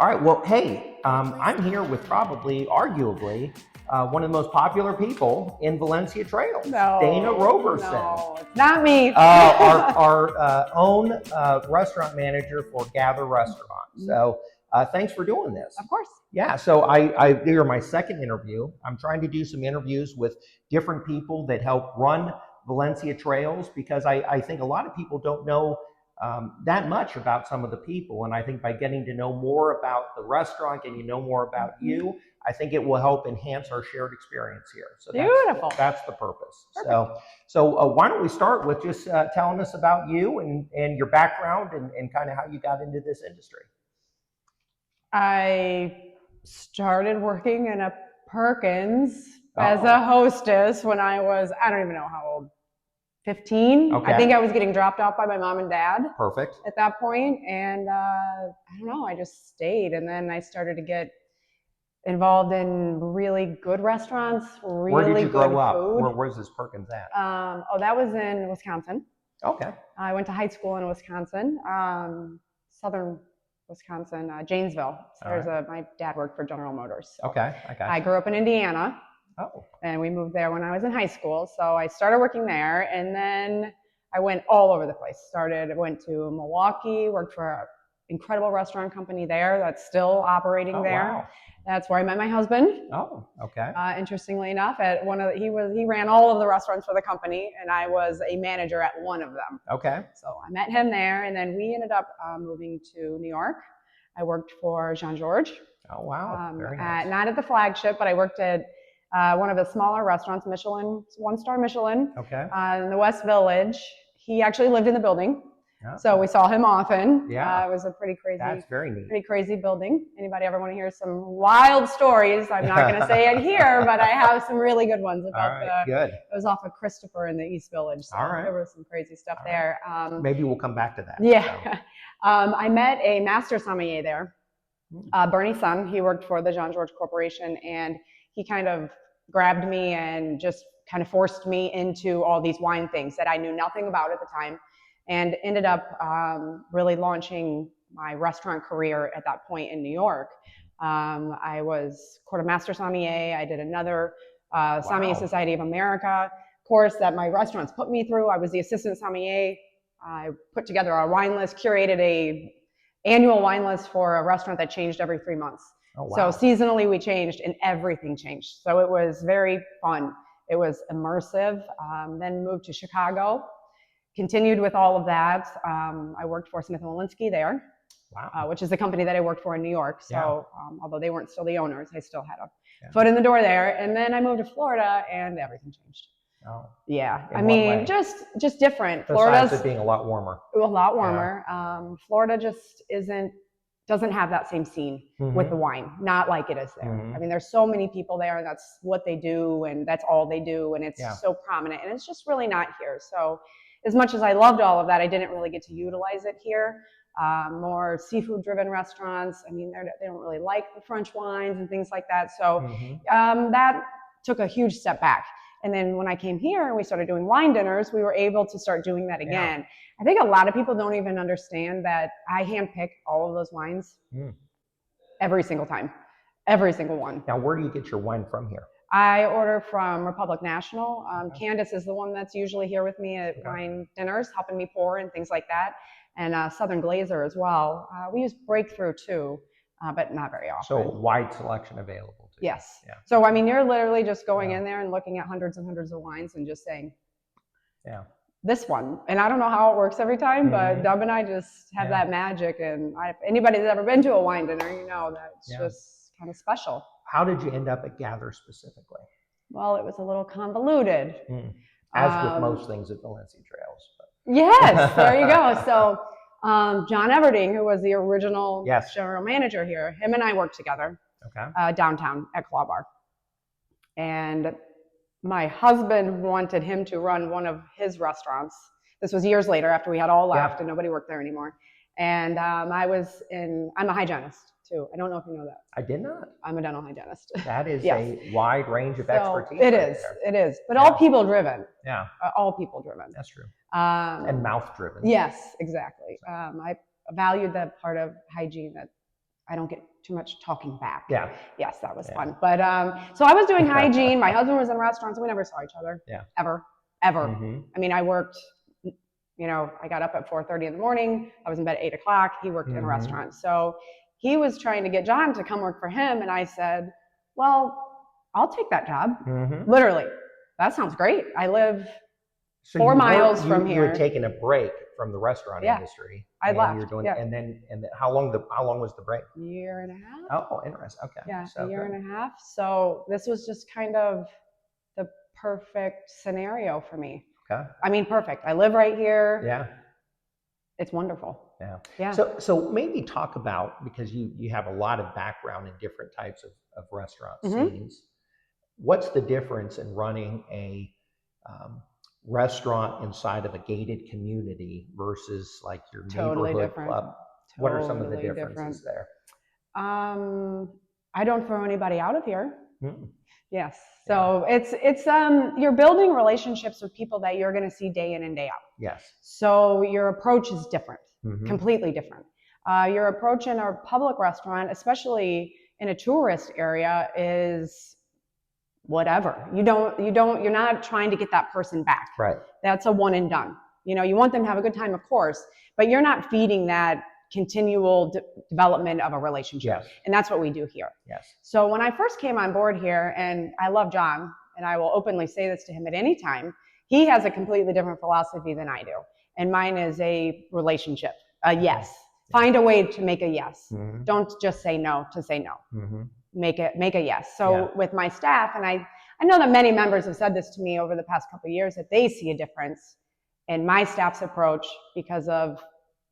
All right, well, hey, I'm here with probably, arguably, one of the most popular people in Valencia Trails, Dana Roberson. No, it's not me. Our own restaurant manager for Gather Restaurants. So thanks for doing this. Of course. Yeah, so you're my second interview. I'm trying to do some interviews with different people that help run Valencia Trails because I think a lot of people don't know that much about some of the people. And I think by getting to know more about the restaurant and you know more about you, I think it will help enhance our shared experience here. So beautiful. That's the purpose. Perfect. So why don't we start with just telling us about you and your background and kind of how you got into this industry. I started working in a Perkins as a hostess when I was, I don't even know how old, 15. Okay. I think I was getting dropped off by my mom and dad. Perfect. At that point, and I don't know, I just stayed, and then I started to get involved in really good restaurants, really Where did you grow up? Food. Where's this Perkins at? That was in Wisconsin. Okay. I went to high school in Wisconsin, southern Wisconsin, Janesville. So my dad worked for General Motors. So okay. I grew up in Indiana. Oh. And we moved there when I was in high school. So I started working there, and then I went all over the place. Went to Milwaukee, worked for an incredible restaurant company there that's still operating there. Wow. That's where I met my husband. Oh, okay. Interestingly enough, at he ran all of the restaurants for the company, and I was a manager at one of them. Okay. So I met him there, and then we ended up moving to New York. I worked for Jean-Georges. Oh, wow. Very nice. Not at the flagship, but I worked at one of the smaller restaurants, Michelin, one-star Michelin, okay. In the West Village. He actually lived in the building. Okay. So we saw him often. Yeah. It was a pretty crazy. That's very neat. Pretty crazy building. Anybody ever want to hear some wild stories? I'm not going to say it here, but I have some really good ones about Good. It was off of Christopher in the East Village. So there was some crazy stuff there. Maybe we'll come back to that. Yeah. So. I met a master sommelier there, Bernie's son. He worked for the Jean-Georges Corporation, and he kind of grabbed me and just kind of forced me into all these wine things that I knew nothing about at the time, and ended up really launching my restaurant career at that point in New York. I was quartermaster sommelier. I did another Sommelier Society of America course that my restaurants put me through. I was the assistant sommelier. I put together a wine list, curated a annual wine list for a restaurant that changed every 3 months. Oh, wow. So seasonally we changed, and everything changed. So it was very fun. It was immersive. Then moved to Chicago, continued with all of that. I worked for Smith & Wollensky there, which is the company that I worked for in New York. So although they weren't still the owners, I still had a foot in the door there. And then I moved to Florida, and everything changed. Oh. Yeah. I mean, just different. Besides it being a lot warmer. A lot warmer. Yeah. Florida just doesn't have that same scene with the wine, not like it is there. I mean, there's so many people there, and that's what they do, and that's all they do, and it's so prominent, and it's just really not here. So as much as I loved all of that, I didn't really get to utilize it here. More seafood-driven restaurants. I mean, they don't really like the French wines and things like that. So that took a huge step back. And then when I came here and we started doing wine dinners, we were able to start doing that again. Yeah. I think a lot of people don't even understand that I handpick all of those wines every single time, every single one. Now, where do you get your wine from here? I order from Republic National. Candace is the one that's usually here with me at wine dinners, helping me pour and things like that. And Southern Glazer as well. We use Breakthrough too, but not very often. So wide selection available. Yes. Yeah. So, I mean, you're literally just going in there and looking at hundreds and hundreds of wines and just saying, this one. And I don't know how it works every time, but Dub and I just have that magic. And anybody that's ever been to a wine dinner, you know that it's just kind of special. How did you end up at Gather specifically? Well, it was a little convoluted. As with most things at Valencia Trails. But. Yes, there you go. So John Everding, who was the original general manager here, him and I worked together. Downtown at Claw Bar. And my husband wanted him to run one of his restaurants. This was years later after we had all left and nobody worked there anymore. And I'm a hygienist too. I don't know if you know that. I did not. I'm a dental hygienist. That is a wide range of expertise. It is. But all people driven. Yeah. All people driven. That's true. And mouth driven. Yes, exactly. I valued that part of hygiene that I don't get too much talking back. Yeah. Yes, that was fun. But so I was doing hygiene. My husband was in restaurants. We never saw each other. Yeah. Ever. I mean, I worked, I got up at 4:30 in the morning. I was in bed at 8 o'clock. He worked in a restaurant. So he was trying to get John to come work for him. And I said, well, I'll take that job. Literally. That sounds great. I live 4 miles from here. You had taken a break from the restaurant industry. I left. You're doing, and then how long was the break? Year and a half. Oh, interesting. Okay. Yeah, so a year and a half. So this was just kind of the perfect scenario for me. Okay. I mean, perfect. I live right here. Yeah. It's wonderful. Yeah. Yeah. So maybe talk about, because you have a lot of background in different types of restaurant scenes. What's the difference in running a restaurant inside of a gated community versus like your neighborhood club? What are some of the differences there? I don't throw anybody out of here. Yes. So it's you're building relationships with people that you're going to see day in and day out. Yes. So your approach is different, completely different. Your approach in a public restaurant, especially in a tourist area, is whatever. You're not trying to get that person back. Right. That's a one and done. You want them to have a good time, of course, but you're not feeding that continual development of a relationship. Yes. And that's what we do here. Yes. So when I first came on board here, and I love John, and I will openly say this to him at any time, he has a completely different philosophy than I do. And mine is a relationship, a yes. Find a way to make a yes. Don't just say no to say no. Make a yes. So with my staff, and I know that many members have said this to me over the past couple of years, that they see a difference in my staff's approach because of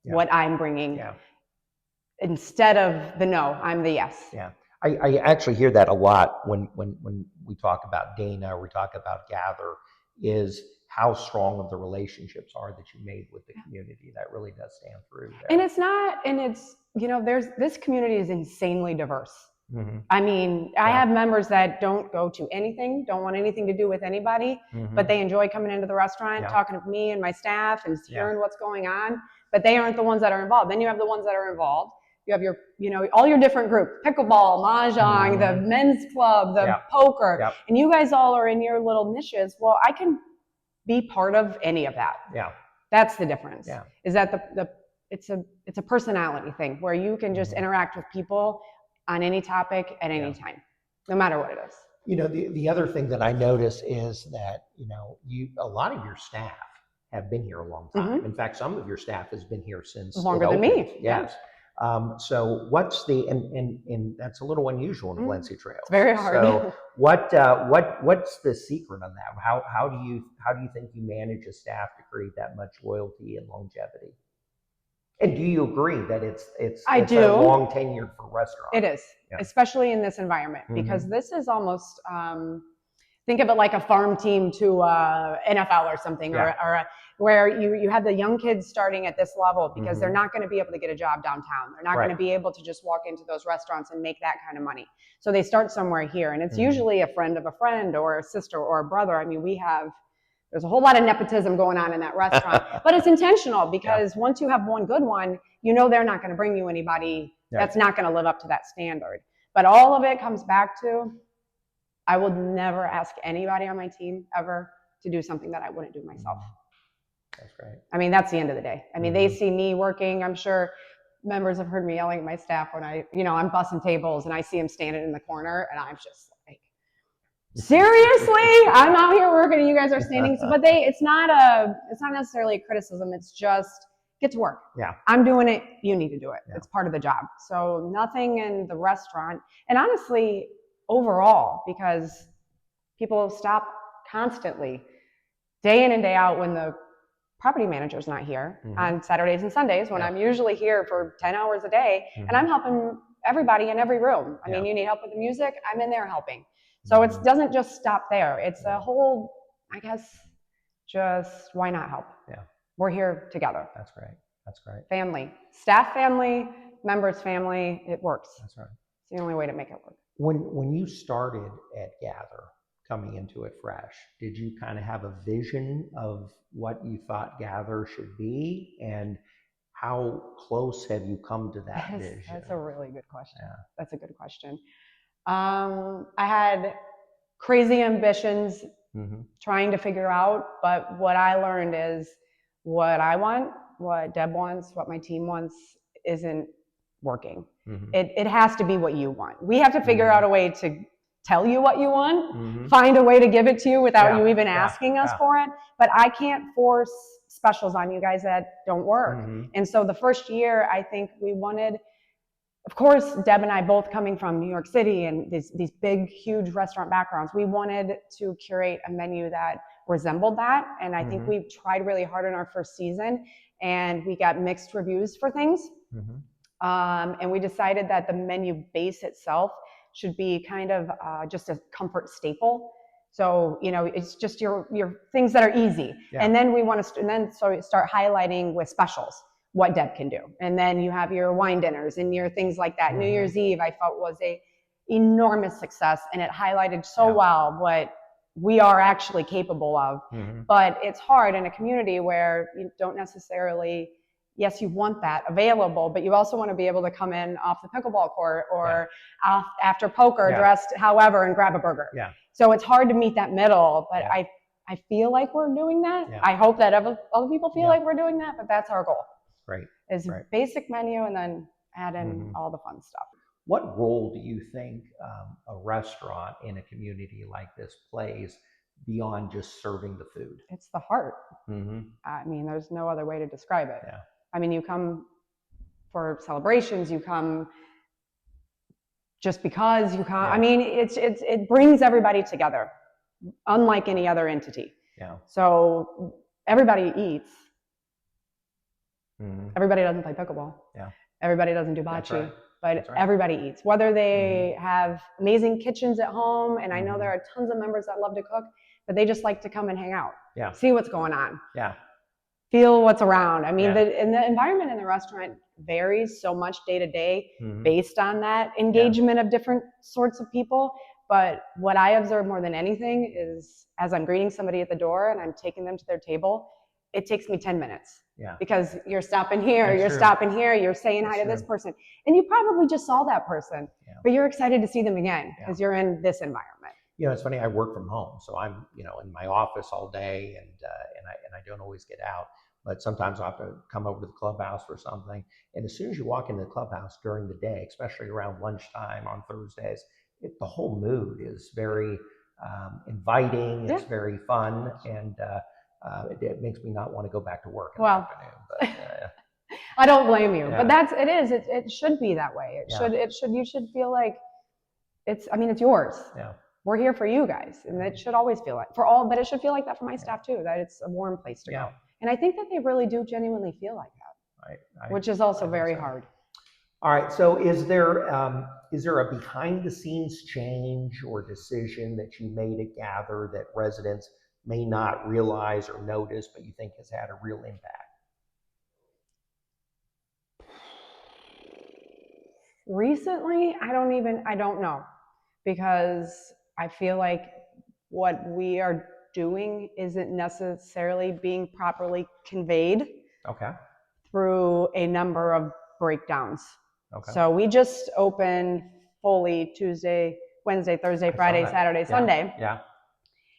what I'm bringing. Instead of the no, I'm the yes. Yeah. I actually hear that a lot when we talk about Dana, or we talk about Gather, is how strong of the relationships are that you made with the community. That really does stand through there. And this community is insanely diverse. I mean, I have members that don't go to anything, don't want anything to do with anybody, but they enjoy coming into the restaurant, talking to me and my staff and hearing what's going on, but they aren't the ones that are involved. Then you have the ones that are involved. You have your, all your different groups, pickleball, mahjong, the men's club, the poker, and you guys all are in your little niches. Well, I can be part of any of that. Yeah. That's the difference. Yeah. Is that it's a personality thing where you can just interact with people on any topic at any time, no matter what it is. The other thing that I notice is that, a lot of your staff have been here a long time. In fact, some of your staff has been here since longer than me. Yes. So what's and that's a little unusual in Valencia Trails. It's very hard. So what's the secret on that? How do you think you manage a staff to create that much loyalty and longevity? And do you agree that it's a long tenured for restaurants? It is, especially in this environment, because this is almost, think of it like a farm team to NFL or something, or where you have the young kids starting at this level because they're not going to be able to get a job downtown. They're not going to be able to just walk into those restaurants and make that kind of money. So they start somewhere here, and it's usually a friend of a friend or a sister or a brother. I mean, there's a whole lot of nepotism going on in that restaurant, but it's intentional because once you have one good one, they're not going to bring you anybody that's not going to live up to that standard. But all of it comes back to, I would never ask anybody on my team ever to do something that I wouldn't do myself. That's great. I mean, that's the end of the day. I mean, they see me working. I'm sure members have heard me yelling at my staff when I'm bussing tables and I see them standing in the corner, and I'm just like, seriously, I'm out here working and you guys are standing. But it's not necessarily a criticism. It's just get to work. Yeah. I'm doing it. You need to do it. Yeah. It's part of the job. So nothing in the restaurant, and honestly, overall, because people stop constantly day in and day out when the property manager's not here on Saturdays and Sundays when I'm usually here for 10 hours a day, and I'm helping everybody in every room. I mean, you need help with the music, I'm in there helping. So it doesn't just stop there. It's a whole, I guess, just why not help? Yeah. We're here together. That's great. That's great. Family. Staff family, members family, it works. That's right. It's the only way to make it work. When you started at Gather, coming into it fresh, did you kind of have a vision of what you thought Gather should be? And how close have you come to that vision? That's a really good question. Yeah. That's a good question. I had crazy ambitions trying to figure out, but what I learned is what I want, what Deb wants, what my team wants isn't working. It has to be what you want. We have to figure out a way to tell you what you want, find a way to give it to you without you even asking us for it. But I can't force specials on you guys that don't work. And so the first year, I think we wanted, of course, Deb and I both coming from New York City and these big, huge restaurant backgrounds, we wanted to curate a menu that resembled that. And I think we tried really hard in our first season, and we got mixed reviews for things. And we decided that the menu base itself should be kind of just a comfort staple. So, you know, it's just your things that are easy. And then we want to start highlighting with specials what Deb can do. And then you have your wine dinners and your things like that. New Year's Eve, I felt, was a enormous success, and it highlighted so well what we are actually capable of. But it's hard in a community where you don't necessarily, yes, you want that available, but you also want to be able to come in off the pickleball court or after poker dressed however and grab a burger. So it's hard to meet that middle, but I feel like we're doing that. I hope that other people feel like we're doing that, but that's our goal. Is basic menu and then add in all the fun stuff. What role do you think a restaurant in a community like this plays beyond just serving the food? It's the heart. I mean, there's no other way to describe it. I mean, you come for celebrations, you come just because you come. I mean, it brings everybody together, unlike any other entity. So everybody eats. Everybody doesn't play pickleball. Everybody doesn't do bocce, but everybody eats. Whether they have amazing kitchens at home, and I know there are tons of members that love to cook, but they just like to come and hang out, see what's going on, feel what's around. I mean, and the environment in the restaurant varies so much day to day based on that engagement of different sorts of people. But what I observe more than anything is, as I'm greeting somebody at the door and I'm taking them to their table, it takes me 10 minutes. Because you're stopping here, stopping here, you're saying hi to this person. And you probably just saw that person, but you're excited to see them again because you're in this environment. You know, it's funny, I work from home, so I'm, you know, in my office all day, and I don't always get out. But sometimes I'll have to come over to the clubhouse for something. And as soon as you walk into the clubhouse during the day, especially around lunchtime on Thursdays, the whole mood is very inviting. It's very fun, and it makes me not want to go back to work in the afternoon. But, I don't blame you, but it should be that way. You should feel like it's yours. We're here for you guys, and it should always feel like but it should feel like that for my staff too, that it's a warm place to go. And I think that they really do genuinely feel like that, which is also very hard. All right, so is there a behind the scenes change or decision that you made at Gather that residents may not realize or notice, but you think has had a real impact? Recently, I don't know, because I feel like what we are doing isn't necessarily being properly conveyed through a number of breakdowns. So we just opened fully Tuesday, Wednesday, Thursday, Friday, Saturday, Sunday.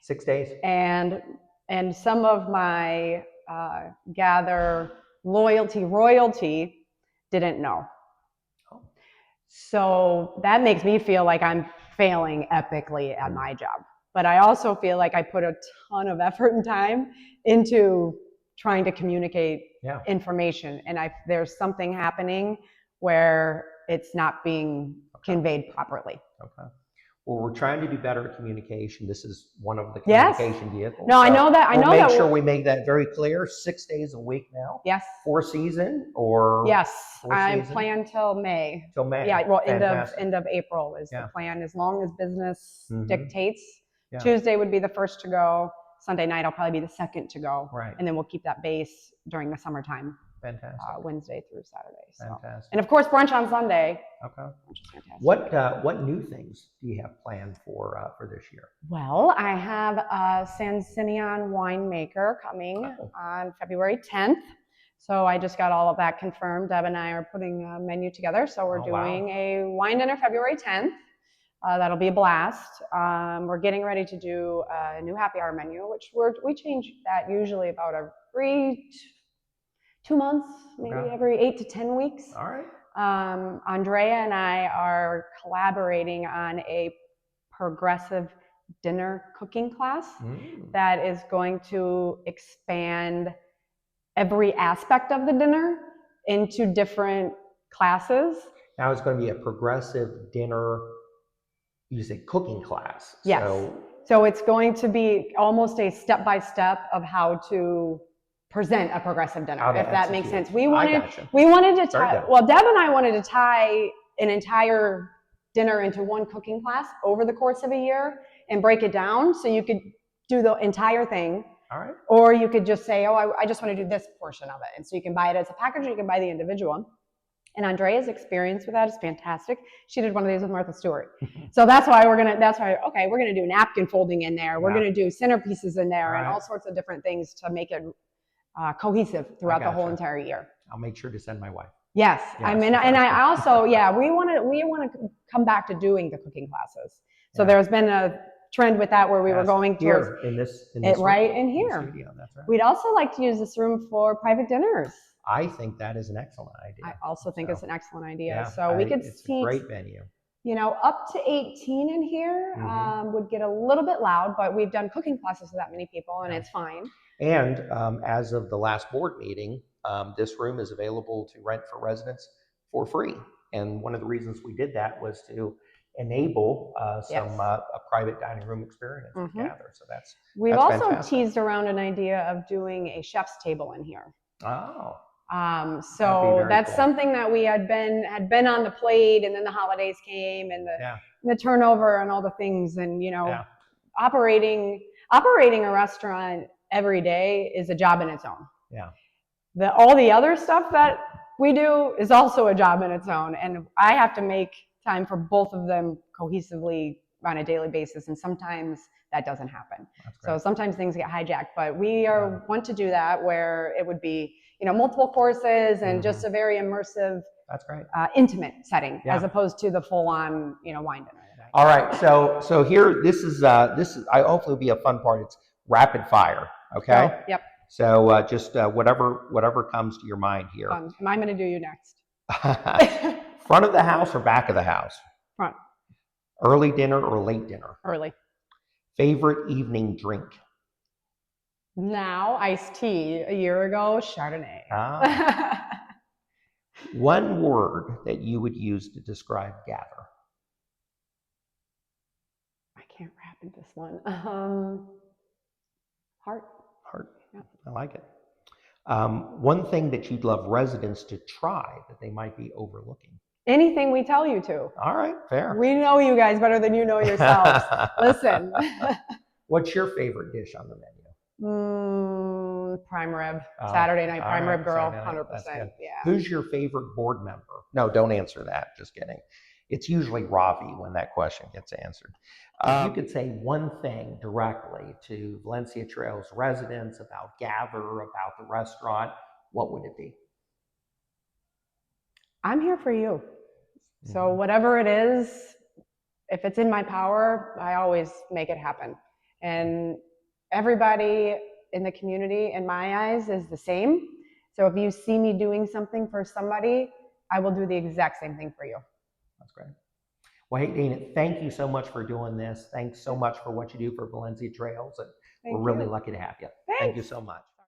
6 days. And some of my Gather royalty didn't know. So that makes me feel like I'm failing epically at my job. But I also feel like I put a ton of effort and time into trying to communicate information. And there's something happening where it's not being conveyed properly. Well, we're trying to do better at communication. This is one of the communication vehicles. No, I know that. We'll make sure we make that very clear. 6 days a week now. Yes. 4 season or? Yes, I plan till May. Till May. Yeah, well, end of April is the plan, as long as business dictates. Tuesday would be the first to go. Sunday night, I'll probably be the second to go. And then we'll keep that base during the summertime. Fantastic. Wednesday through Saturday. So. Fantastic. And of course, brunch on Sunday. Which is fantastic. What new things do you have planned for this year? Well, I have a San Simeon winemaker coming on February 10th. So I just got all of that confirmed. Deb and I are putting a menu together. So we're doing a wine dinner February 10th. That'll be a blast. We're getting ready to do a new happy hour menu, which we change that usually about every 2 months, maybe every 8 to 10 weeks. All right. Andrea and I are collaborating on a progressive dinner cooking class that is going to expand every aspect of the dinner into different classes. Now it's going to be a progressive dinner, you say cooking class. Yes. So it's going to be almost a step-by-step of how to present a progressive dinner, if that makes sense. We wanted to tie, well, Deb and I wanted to tie an entire dinner into one cooking class over the course of a year and break it down so you could do the entire thing. All right. Or you could just say, oh, I just want to do this portion of it. And so you can buy it as a package or you can buy the individual. And Andrea's experience with that is fantastic. She did one of these with Martha Stewart. So that's why we're going to do napkin folding in there. We're going to do centerpieces in there and all sorts of different things to make it cohesive throughout the whole entire year. I'll make sure to send my wife. Yes. I mean, and I also, we want to come back to doing the cooking classes. So there's been a trend with that where we were going towards in this right in here. Studio. That's right. We'd also like to use this room for private dinners. I think that is an excellent idea. I also think it's an excellent idea. So we could it's seat, a great venue. Up to 18 in here. Would get a little bit loud, but we've done cooking classes with that many people, and it's fine. And as of the last board meeting, this room is available to rent for residents for free. And one of the reasons we did that was to enable a private dining room experience together. So we've also fantastic. Teased around an idea of doing a chef's table in here. Oh. So that's something that we had been on the plate, and then the holidays came and the turnover and all the things, and operating a restaurant every day is a job in its own. Yeah. All the other stuff that we do is also a job in its own, and I have to make time for both of them cohesively on a daily basis, and sometimes that doesn't happen. So sometimes things get hijacked, but we want to do that where it would be multiple courses and just a very immersive, intimate setting as opposed to the full-on wine dinner. All right, so here this is I hopefully will be a fun part. It's rapid fire. Okay. Oh, yep. So just whatever comes to your mind here. Am I going to do you next? Front of the house or back of the house? Front. Early dinner or late dinner? Early. Favorite evening drink? Now iced tea. A year ago, Chardonnay. One word that you would use to describe gather? I can't wrap in this one. Heart. Heart. Yeah. I like it. One thing that you'd love residents to try that they might be overlooking? Anything we tell you to. All right, fair. We know you guys better than you know yourselves. Listen. What's your favorite dish on the menu? Prime rib. Saturday night prime rib girl, 100%. Yeah. Who's your favorite board member? No, don't answer that. Just kidding. It's usually Ravi when that question gets answered. You could say one thing directly to Valencia Trails residents about Gather, about the restaurant. What would it be? I'm here for you. So whatever it is, if it's in my power, I always make it happen. And everybody in the community, in my eyes, is the same. So if you see me doing something for somebody, I will do the exact same thing for you. That's great. Well, hey, Dana, thank you so much for doing this. Thanks so much for what you do for Valencia Trails. And we're really lucky to have you. Thanks. Thank you so much.